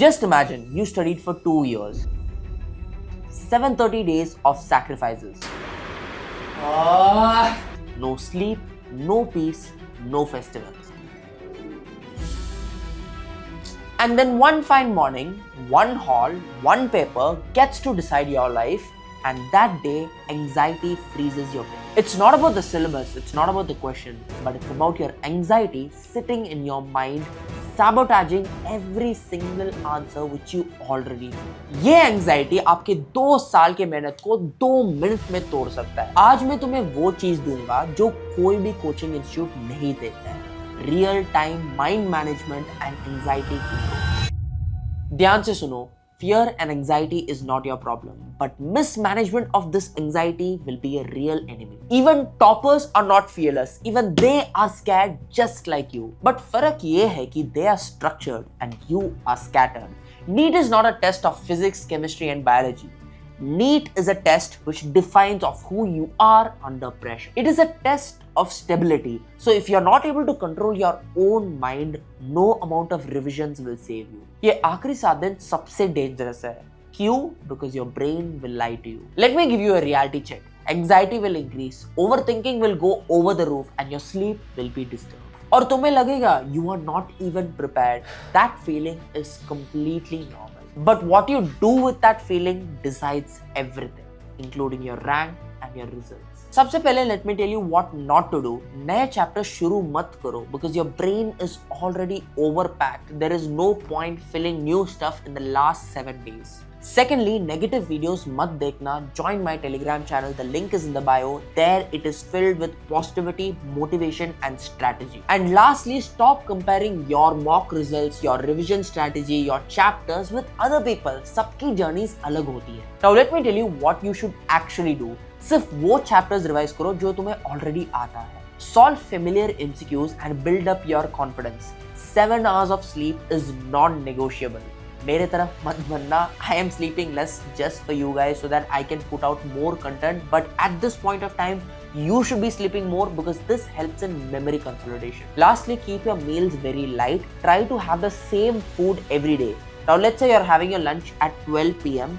Just imagine you studied for 2 years, 730 days of sacrifices. No sleep, no peace, no festivals. And then one fine morning, one hall, one paper gets to decide your life, and that day, anxiety freezes your brain. It's not about the syllabus, it's not about the question, but it's about your anxiety sitting in your mind, sabotaging every single answer which you already know. ये anxiety आपके 2 साल के मेहनत को 2 minute में तोड़ सकता है। आज मैं तुम्हें वो चीज दूंगा जो कोई भी कोचिंग इंस्टीट्यूट नहीं देता है, real time mind management and anxiety control. ध्यान से सुनो, fear and anxiety is not your problem, but mismanagement of this anxiety will be a real enemy. Even toppers are not fearless, even they are scared just like you. But फर्क ये है कि they are structured and you are scattered. NEET is not a test of physics, chemistry and biology. NEET is a test which defines of who you are under pressure. It is a test of stability. So if you're not able to control your own mind, no amount of revisions will save you. ये आखिरी 7 दिन सबसे dangerous है. क्यों? Because your brain will lie to you. Let me give you a reality check. Anxiety will increase, overthinking will go over the roof and your sleep will be disturbed. और तुम्हें लगेगा you are not even prepared. That feeling is completely normal. But what you do with that feeling decides everything, including your rank and your results. सबसे पहले let me tell you what not to do. नए chapter शुरू मत करो because your brain is already overpacked. There is no point filling new stuff in the last 7 days. Secondly, negative videos मत देखना. Join my Telegram channel. The link is in the bio. There it is filled with positivity, motivation and strategy. And lastly, stop comparing your mock results, your revision strategy, your chapters with other people. सबकी journeys अलग होती है. Now let me tell you what you should actually do. सिर्फ वो chapters revise करो जो तुम्हें already आता है. Solve familiar MCQs and build up your confidence. 7 hours of sleep is non-negotiable. मेरे तरफ मत बनना. I am sleeping less just for you guys so that I can put out more content. But at this point of time, you should be sleeping more because this helps in memory consolidation. Lastly, keep your meals very light. Try to have the same food every day. Now let's say you're having your lunch at 12 p.m.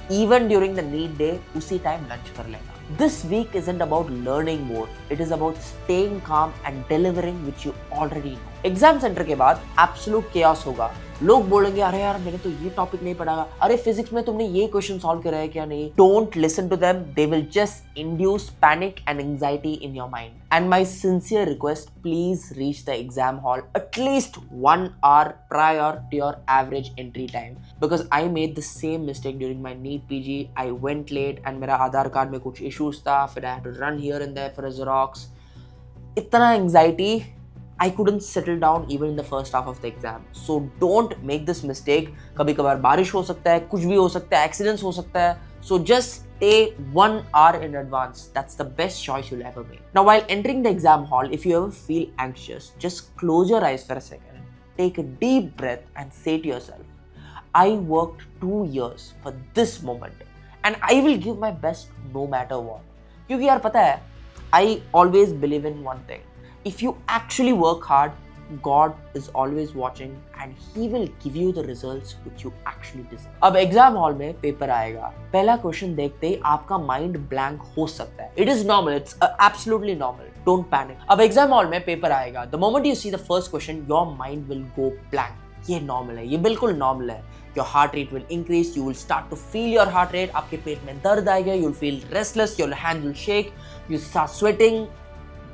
Even during the NEET day, उसी time lunch कर लेना. This week isn't about learning more. It is about staying calm and delivering which you already know. Exam centre के बाद absolute chaos होगा. लोग बोलेंगे अरे यार मैंने तो ये टॉपिक नहीं पढ़ा, अरे फिजिक्स में तुमने ये क्वेश्चन सॉल्व करा है क्या नहीं. Don't listen to them, they will just induce panic and anxiety in your mind. And my sincere request, please reach the exam hall at least 1 hour prior to your average entry time, because I made the same mistake during my NEET PG. I went late and मेरा आधार card में कुछ issues था, फिर I had to run here and there for a Xerox. इतना anxiety, I couldn't settle down even in the first half of the exam. So don't make this mistake. कभी कभार बारिश हो सकता है, कुछ भी हो सकता है, accidents हो सकता है. So just stay 1 hour in advance. That's the best choice you'll ever make. Now while entering the exam hall, if you ever feel anxious, just close your eyes for a second. Take a deep breath and say to yourself, I worked 2 years for this moment and I will give my best no matter what. क्योंकि यार पता है, I always believe in one thing. If you actually work hard, God is always watching and He will give you the results which you actually deserve. अब exam hall में paper आएगा. पहला question देखते ही आपका माइंड ब्लैंक हो सकता है. It is normal. It's absolutely normal. Don't panic. अब एग्जाम हॉल में पेपर आएगा. The moment you see the first question, your mind will go blank. ये नॉर्मल है, ये बिल्कुल नॉर्मल है. Your heart rate will increase. You will start to feel your heart rate. आपके पेट में दर्द आएगा. You'll feel restless. Your hands will shake. You start sweating.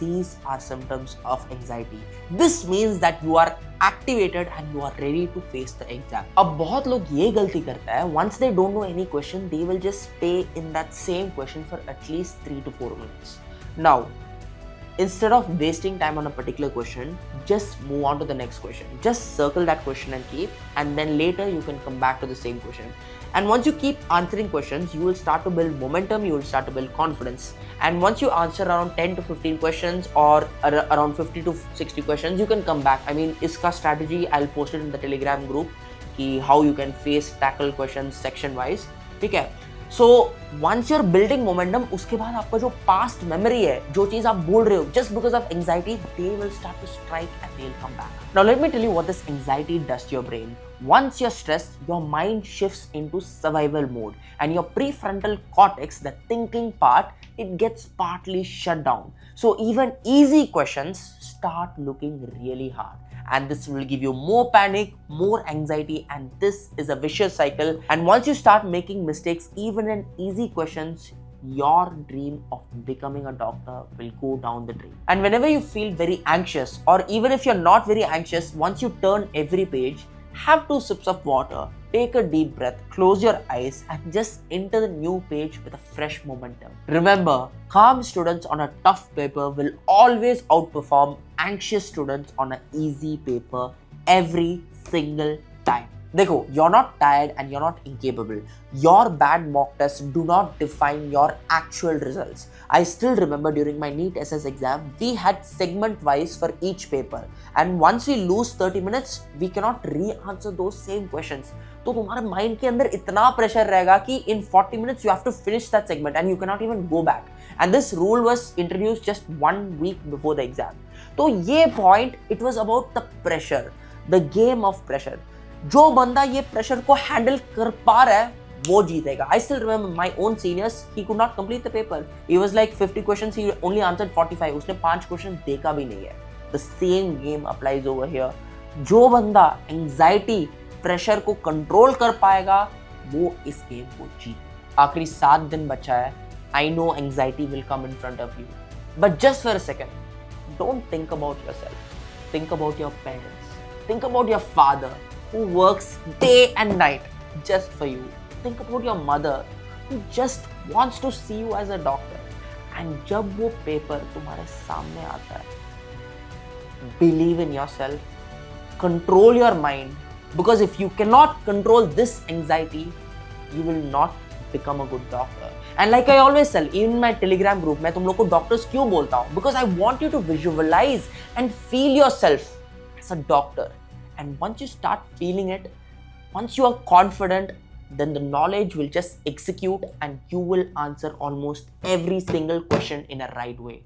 These are symptoms of anxiety. This means that you are activated and you are ready to face the exam. अब बहुत लोग ये गलती करता है, once they don't know any question, they will just stay in that same question for at least 3 to 4 minutes. Now, instead of wasting time on a particular question, just move on to the next question. Just circle that question and keep, and then later you can come back to the same question. And once you keep answering questions, you will start to build momentum, you will start to build confidence. And once you answer around 10 to 15 questions or around 50 to 60 questions, you can come back. I mean, iska strategy, I'll post it in the Telegram group, ki how you can tackle questions section wise. ठीक है? So once you're building momentum, उसके बाद आपका जो past memory है, जो चीज आप बोल रहे हो, just because of anxiety, they will start to strike and they'll come back. Now let me tell you what this anxiety does to your brain. Once you're stressed, your mind shifts into survival mode and your prefrontal cortex, the thinking part, it gets partly shut down. So even easy questions start looking really hard. And this will give you more panic, more anxiety, and this is a vicious cycle. And once you start making mistakes, even in easy questions, your dream of becoming a doctor will go down the drain. And whenever you feel very anxious, or even if you're not very anxious, once you turn every page, have 2 sips of water, take a deep breath, close your eyes, and just enter the new page with a fresh momentum. Remember, calm students on a tough paper will always outperform anxious students on an easy paper every single time. Dekho, you're not tired and you're not incapable. Your bad mock tests do not define your actual results. I still remember during my NEET SS exam, we had segment wise for each paper. And once we lose 30 minutes, we cannot re-answer those same questions. तो तुम्हारे mind के अंदर इतना pressure रहेगा कि in 40 minutes you have to finish that segment and you cannot even go back. And this rule was introduced just 1 week before the exam. तो ये point, it was about the pressure, the game of pressure. जो बंदा ये pressure को handle कर पा रहा है वो जीतेगा. I still remember my own seniors, he could not complete the paper. He was like 50 questions, he only answered 45. उसने 5 क्वेश्चन देखा भी नहीं है. The same game applies over here. जो बंदा एंजाइटी प्रेशर को कंट्रोल कर पाएगा वो इस गेम को जीत. आखिरी 7 दिन बचा है. I know anxiety will come in front of you, but just for a second, don't think about yourself. Think about your parents. Think about your father who works day and night just for you. Think about your mother who just wants to see you as a doctor. And जब वो paper तुम्हारे सामने आता है, believe in yourself, control your mind, because if you cannot control this anxiety, you will not become a good doctor. And like I always tell, in my Telegram group, मैं तुम लोग को doctors क्यों बोलता हूँ? Because I want you to visualize and feel yourself as a doctor. And once you start feeling it, once you are confident, then the knowledge will just execute and you will answer almost every single question in a right way.